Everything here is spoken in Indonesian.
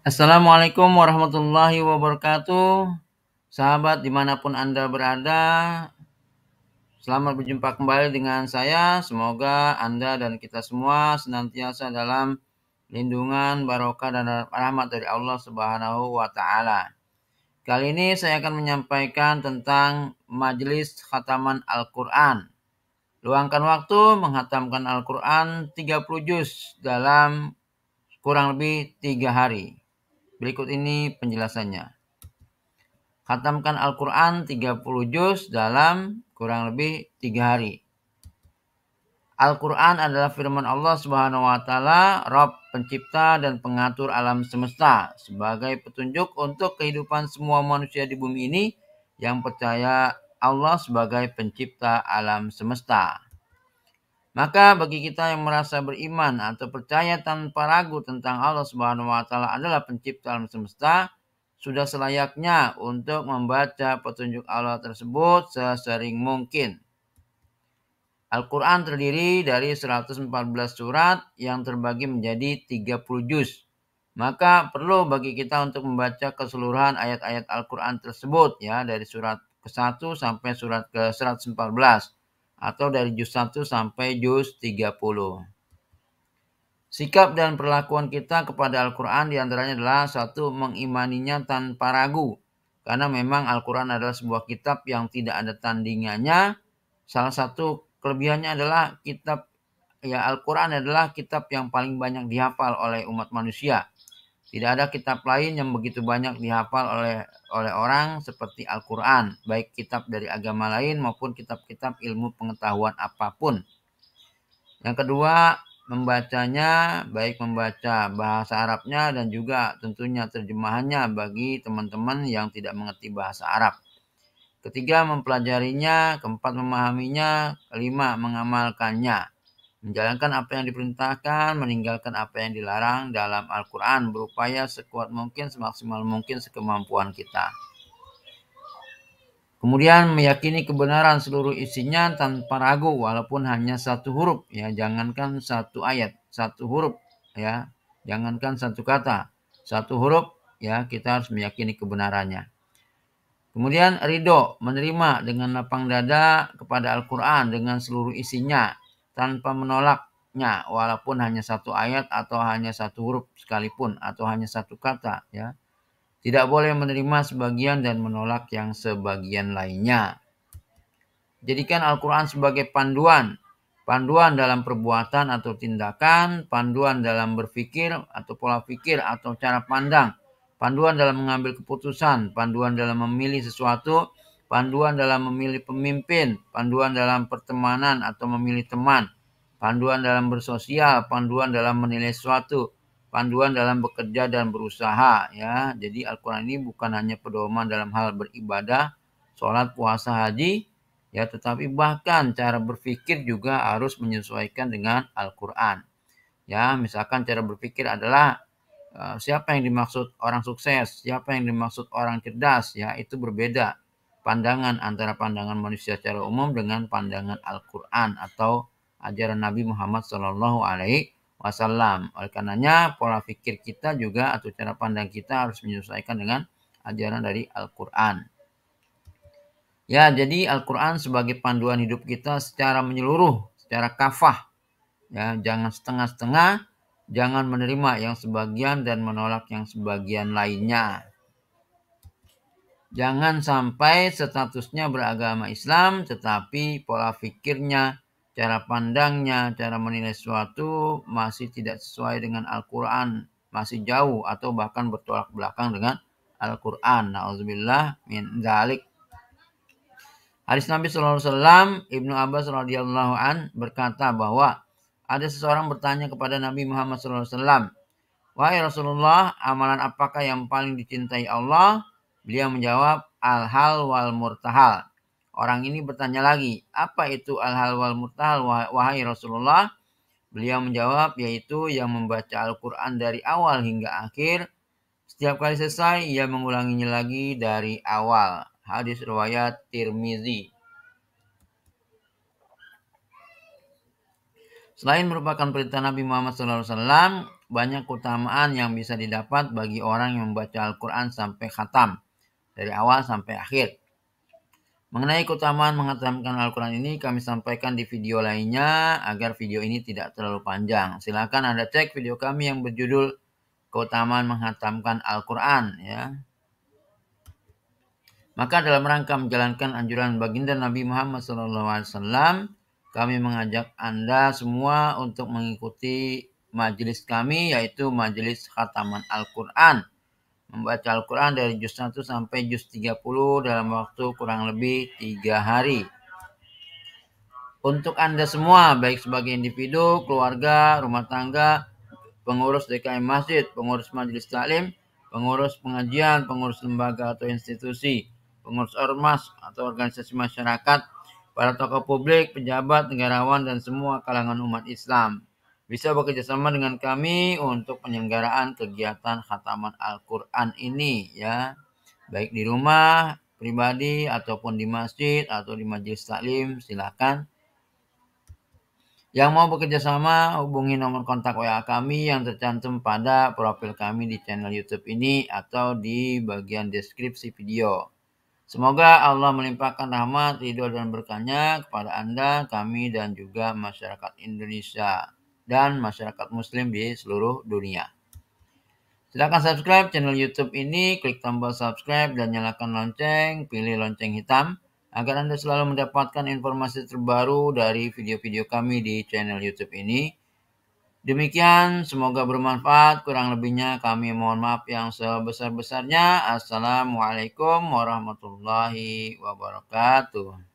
Assalamualaikum warahmatullahi wabarakatuh. Sahabat dimanapun Anda berada, selamat berjumpa kembali dengan saya. Semoga Anda dan kita semua senantiasa dalam lindungan, barokah, dan rahmat dari Allah Subhanahu wa Ta'ala. Kali ini saya akan menyampaikan tentang majelis khataman Al-Quran. Luangkan waktu menghatamkan Al-Quran 30 juz dalam kurang lebih 3 hari. Berikut ini penjelasannya. Khatamkan Al-Quran 30 juz dalam kurang lebih 3 hari. Al-Quran adalah firman Allah Subhanahu wa Ta'ala, Rabb, pencipta dan pengatur alam semesta, sebagai petunjuk untuk kehidupan semua manusia di bumi ini yang percaya Allah sebagai pencipta alam semesta. Maka bagi kita yang merasa beriman atau percaya tanpa ragu tentang Allah Subhanahu wa Ta'ala adalah pencipta alam semesta, sudah selayaknya untuk membaca petunjuk Allah tersebut sesering mungkin. Al-Quran terdiri dari 114 surat yang terbagi menjadi 30 juz. Maka perlu bagi kita untuk membaca keseluruhan ayat-ayat Al-Quran tersebut, ya, dari surat ke-1 sampai surat ke-114 atau dari juz 1 sampai juz 30. Sikap dan perlakuan kita kepada Al-Quran diantaranya adalah satu, mengimaninya tanpa ragu. Karena memang Al-Quran adalah sebuah kitab yang tidak ada tandingannya. Salah satu kelebihannya adalah Al-Quran adalah kitab yang paling banyak dihafal oleh umat manusia. Tidak ada kitab lain yang begitu banyak dihafal oleh orang seperti Al-Quran, baik kitab dari agama lain maupun kitab-kitab ilmu pengetahuan apapun. Yang kedua, membacanya, baik membaca bahasa Arabnya dan juga tentunya terjemahannya bagi teman-teman yang tidak mengerti bahasa Arab. Ketiga, mempelajarinya. Keempat, memahaminya. Kelima, mengamalkannya. Menjalankan apa yang diperintahkan, meninggalkan apa yang dilarang dalam Al-Quran, berupaya sekuat mungkin, semaksimal mungkin, sekemampuan kita. Kemudian meyakini kebenaran seluruh isinya tanpa ragu, walaupun hanya satu huruf, ya, jangankan satu ayat, satu huruf, ya, jangankan satu kata, satu huruf, ya, kita harus meyakini kebenarannya. Kemudian ridho, menerima dengan lapang dada kepada Al-Quran dengan seluruh isinya, tanpa menolaknya, walaupun hanya satu ayat atau hanya satu huruf sekalipun, atau hanya satu kata, ya. Tidak boleh menerima sebagian dan menolak yang sebagian lainnya. Jadikan Al-Quran sebagai panduan. Panduan dalam perbuatan atau tindakan, panduan dalam berpikir atau pola pikir atau cara pandang, panduan dalam mengambil keputusan, panduan dalam memilih sesuatu, panduan dalam memilih pemimpin, panduan dalam pertemanan atau memilih teman, panduan dalam bersosial, panduan dalam menilai sesuatu, panduan dalam bekerja dan berusaha, ya. Jadi Al-Quran ini bukan hanya pedoman dalam hal beribadah, sholat, puasa, haji, ya, tetapi bahkan cara berpikir juga harus menyesuaikan dengan Al-Quran. Ya, misalkan cara berpikir adalah siapa yang dimaksud orang sukses, siapa yang dimaksud orang cerdas, ya, itu berbeda pandangan antara pandangan manusia secara umum dengan pandangan Al-Quran atau ajaran Nabi Muhammad SAW. Oleh karenanya pola pikir kita juga atau cara pandang kita harus menyesuaikan dengan ajaran dari Al-Quran. Ya, jadi Al-Quran sebagai panduan hidup kita secara menyeluruh, secara kafah. Ya, jangan setengah-setengah, jangan menerima yang sebagian dan menolak yang sebagian lainnya. Jangan sampai statusnya beragama Islam, tetapi pola pikirnya, cara pandangnya, cara menilai sesuatu masih tidak sesuai dengan Al-Quran, masih jauh atau bahkan bertolak belakang dengan Al-Quran. Na'udzubillah min dzalik. Hadis Nabi SAW, Ibnu Abbas radhiyallahu an berkata bahwa ada seseorang bertanya kepada Nabi Muhammad SAW, "Wahai Rasulullah, amalan apakah yang paling dicintai Allah?" Beliau menjawab, "Al-hal wal murtahal." Orang ini bertanya lagi, "Apa itu al-hal wal murtahal, wahai Rasulullah?" Beliau menjawab, yaitu yang membaca Al-Quran dari awal hingga akhir. Setiap kali selesai, ia mengulanginya lagi dari awal. Hadis riwayat Tirmizi. Selain merupakan perintah Nabi Muhammad SAW, banyak keutamaan yang bisa didapat bagi orang yang membaca Al-Quran sampai khatam, dari awal sampai akhir. Mengenai keutamaan menghatamkan Al-Quran ini kami sampaikan di video lainnya agar video ini tidak terlalu panjang. Silakan Anda cek video kami yang berjudul keutamaan menghatamkan Al-Quran, ya. Maka dalam rangka menjalankan anjuran baginda Nabi Muhammad SAW, kami mengajak Anda semua untuk mengikuti majelis kami, yaitu majelis khataman Al-Quran. Membaca Al-Quran dari juz 1 sampai juz 30 dalam waktu kurang lebih 3 hari. Untuk Anda semua, baik sebagai individu, keluarga, rumah tangga, pengurus DKM Masjid, pengurus majelis taklim, pengurus pengajian, pengurus lembaga atau institusi, pengurus ormas atau organisasi masyarakat, para tokoh publik, pejabat, negarawan, dan semua kalangan umat Islam bisa bekerjasama dengan kami untuk penyelenggaraan kegiatan khataman Al-Quran ini, ya, baik di rumah pribadi ataupun di masjid atau di majelis taklim. Silakan. Yang mau bekerjasama hubungi nomor kontak WA kami yang tercantum pada profil kami di channel YouTube ini atau di bagian deskripsi video. Semoga Allah melimpahkan rahmat, ridho, dan berkahnya kepada Anda, kami, dan juga masyarakat Indonesia dan masyarakat Muslim di seluruh dunia. Silakan subscribe channel YouTube ini, klik tombol subscribe dan nyalakan lonceng, pilih lonceng hitam, agar Anda selalu mendapatkan informasi terbaru dari video-video kami di channel YouTube ini. Demikian, semoga bermanfaat. Kurang lebihnya kami mohon maaf yang sebesar-besarnya. Assalamualaikum warahmatullahi wabarakatuh.